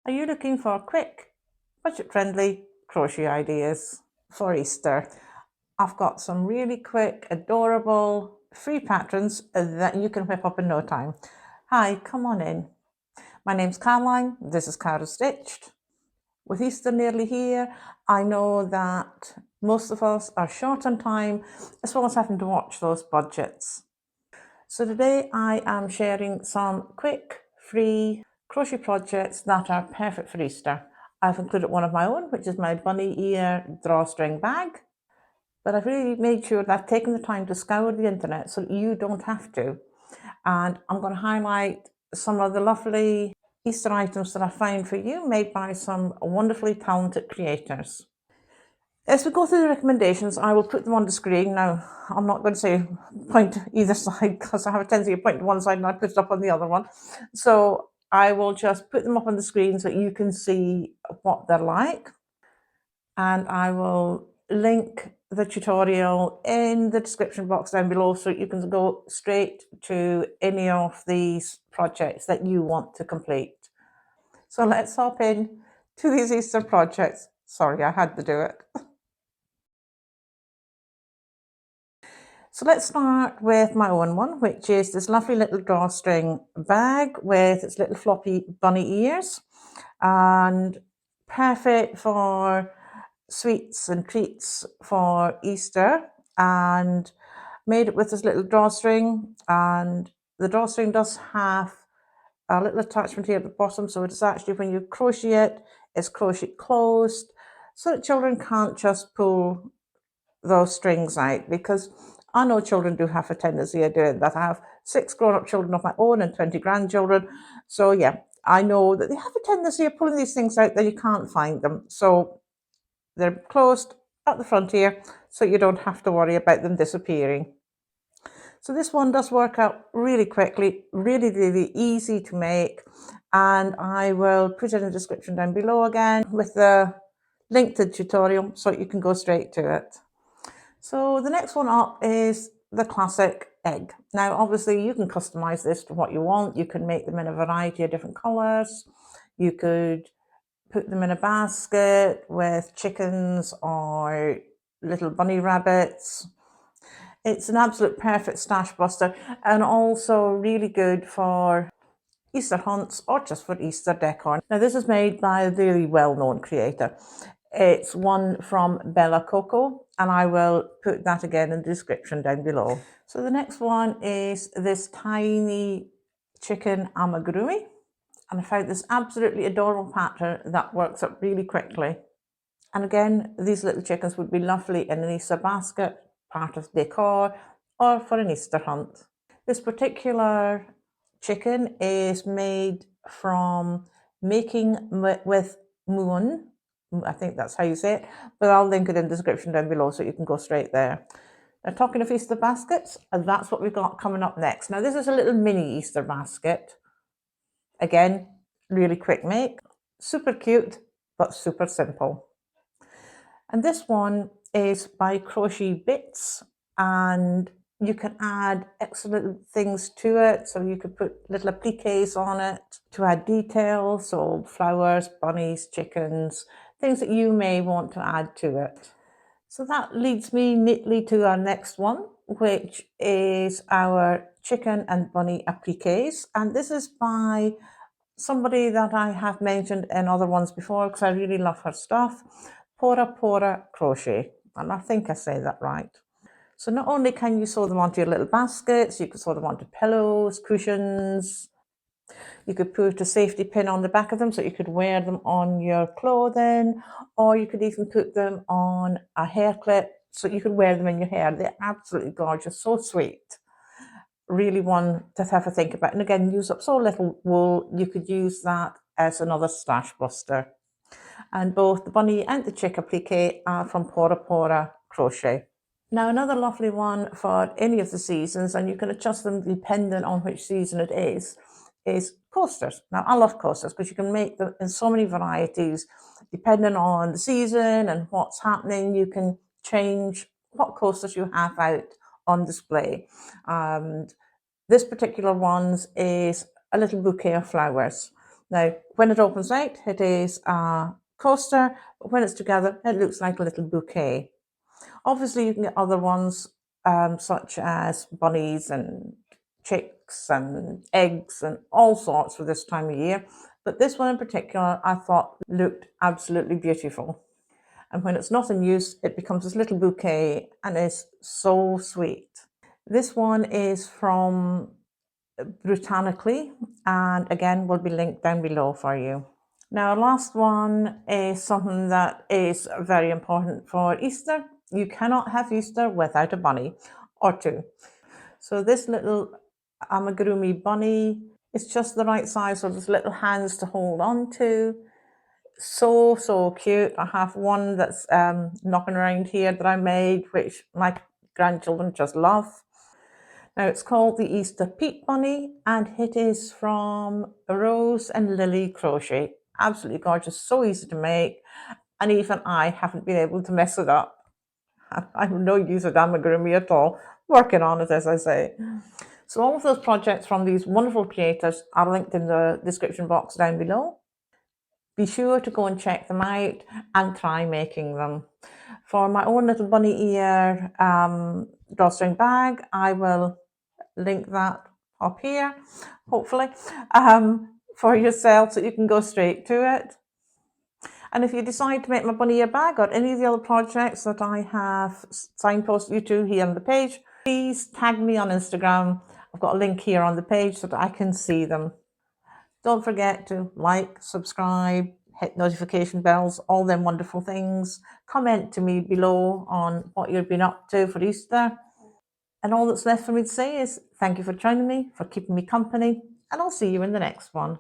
Are you looking for quick, budget-friendly crochet ideas for Easter? I've got some really quick, adorable, free patterns that you can whip up in no time. Hi, come on in. My name's Caroline. This is Caro-stitched. With Easter nearly here, I know that most of us are short on time, as well as having to watch those budgets. So today I am sharing some quick, free crochet projects that are perfect for Easter. I've included one of my own, which is my bunny ear drawstring bag, but I've really made sure that I've taken the time to scour the internet so that you don't have to. And I'm going to highlight some of the lovely Easter items that I found for you, made by some wonderfully talented creators. As we go through the recommendations, I will put them on the screen. Now, I'm not going to say point either side because I have a tendency to point to one side and I put it up on the other one. So I will just put them up on the screen so you can see what they're like. And I will link the tutorial in the description box down below so you can go straight to any of these projects that you want to complete. So let's hop in to these Easter projects. Sorry, I had to do it. So let's start with my own one, which is this lovely little drawstring bag with its little floppy bunny ears, and perfect for sweets and treats for Easter, and made it with this little drawstring. And the drawstring does have a little attachment here at the bottom, so it's actually, when you crochet it, it's crochet closed, so that children can't just pull those strings out, because I know children do have a tendency of doing that. I have 6 grown-up children of my own and 20 grandchildren. So yeah, I know that they have a tendency of pulling these things out that you can't find them. So they're closed at the front here, so you don't have to worry about them disappearing. So this one does work out really quickly, really, really easy to make. And I will put it in the description down below again with the link to the tutorial so you can go straight to it. So the next one up is the classic egg. Now, obviously, you can customize this to what you want. You can make them in a variety of different colors. You could put them in a basket with chickens or little bunny rabbits. It's an absolute perfect stash buster, and also really good for Easter hunts or just for Easter decor. Now, this is made by a really well-known creator. It's one from Bella Coco, and I will put that again in the description down below. So the next one is this tiny chicken amigurumi, and I found this absolutely adorable pattern that works up really quickly. And again, these little chickens would be lovely in an Easter basket, part of decor, or for an Easter hunt. This particular chicken is made from making with muon. I think that's how you say it, but I'll link it in the description down below so you can go straight there. Now, talking of Easter baskets, and that's what we've got coming up next. Now, this is a little mini Easter basket. Again, really quick make, super cute, but super simple. And this one is by Crochet Bits, and you can add excellent things to it. So you could put little appliques on it to add detail, so flowers, bunnies, chickens, things that you may want to add to it. So that leads me neatly to our next one, which is our chicken and bunny appliques. And this is by somebody that I have mentioned in other ones before because I really love her stuff, Pora Crochet. And I think I say that right. So not only can you sew them onto your little baskets, you can sew them onto pillows, cushions. You could put a safety pin on the back of them so you could wear them on your clothing, or you could even put them on a hair clip so you could wear them in your hair. They're absolutely gorgeous, so sweet. Really one to have a think about. And again, use up so little wool, you could use that as another stash buster. And both the bunny and the chick applique are from Pora Crochet. Now, another lovely one for any of the seasons, and you can adjust them depending on which season it is coasters. Now, I love coasters because you can make them in so many varieties. Depending on the season and what's happening, you can change what coasters you have out on display. This particular one is a little bouquet of flowers. Now, when it opens out, it is a coaster, but when it's together, it looks like a little bouquet. Obviously, you can get other ones, such as bunnies and chicks and eggs and all sorts for this time of year. But this one in particular, I thought looked absolutely beautiful. And when it's not in use, it becomes this little bouquet and is so sweet. This one is from Britannically, and again will be linked down below for you. Now, our last one is something that is very important for Easter. You cannot have Easter without a bunny or two. So this little amigurumi bunny is just the right size for those little hands to hold on to. So cute. I have one that's knocking around here that I made, which my grandchildren just love. Now it's called the Easter Peat Bunny, and it is from Rose and Lily Crochet. Absolutely gorgeous, so easy to make, and even I haven't been able to mess it up. I'm no use at amigurumi at all, working on it, as I say. So all of those projects from these wonderful creators are linked in the description box down below. Be sure to go and check them out and try making them. For my own little bunny ear drawstring bag, I will link that up here, hopefully, for yourself so you can go straight to it. And if you decide to make my bunny ear bag or any of the other projects that I have signposted you to here on the page, please tag me on Instagram. I've got a link here on the page so that I can see them. Don't forget to like, subscribe, hit notification bells, all them wonderful things. Comment to me below on what you've been up to for Easter. And all that's left for me to say is thank you for joining me, for keeping me company, and I'll see you in the next one.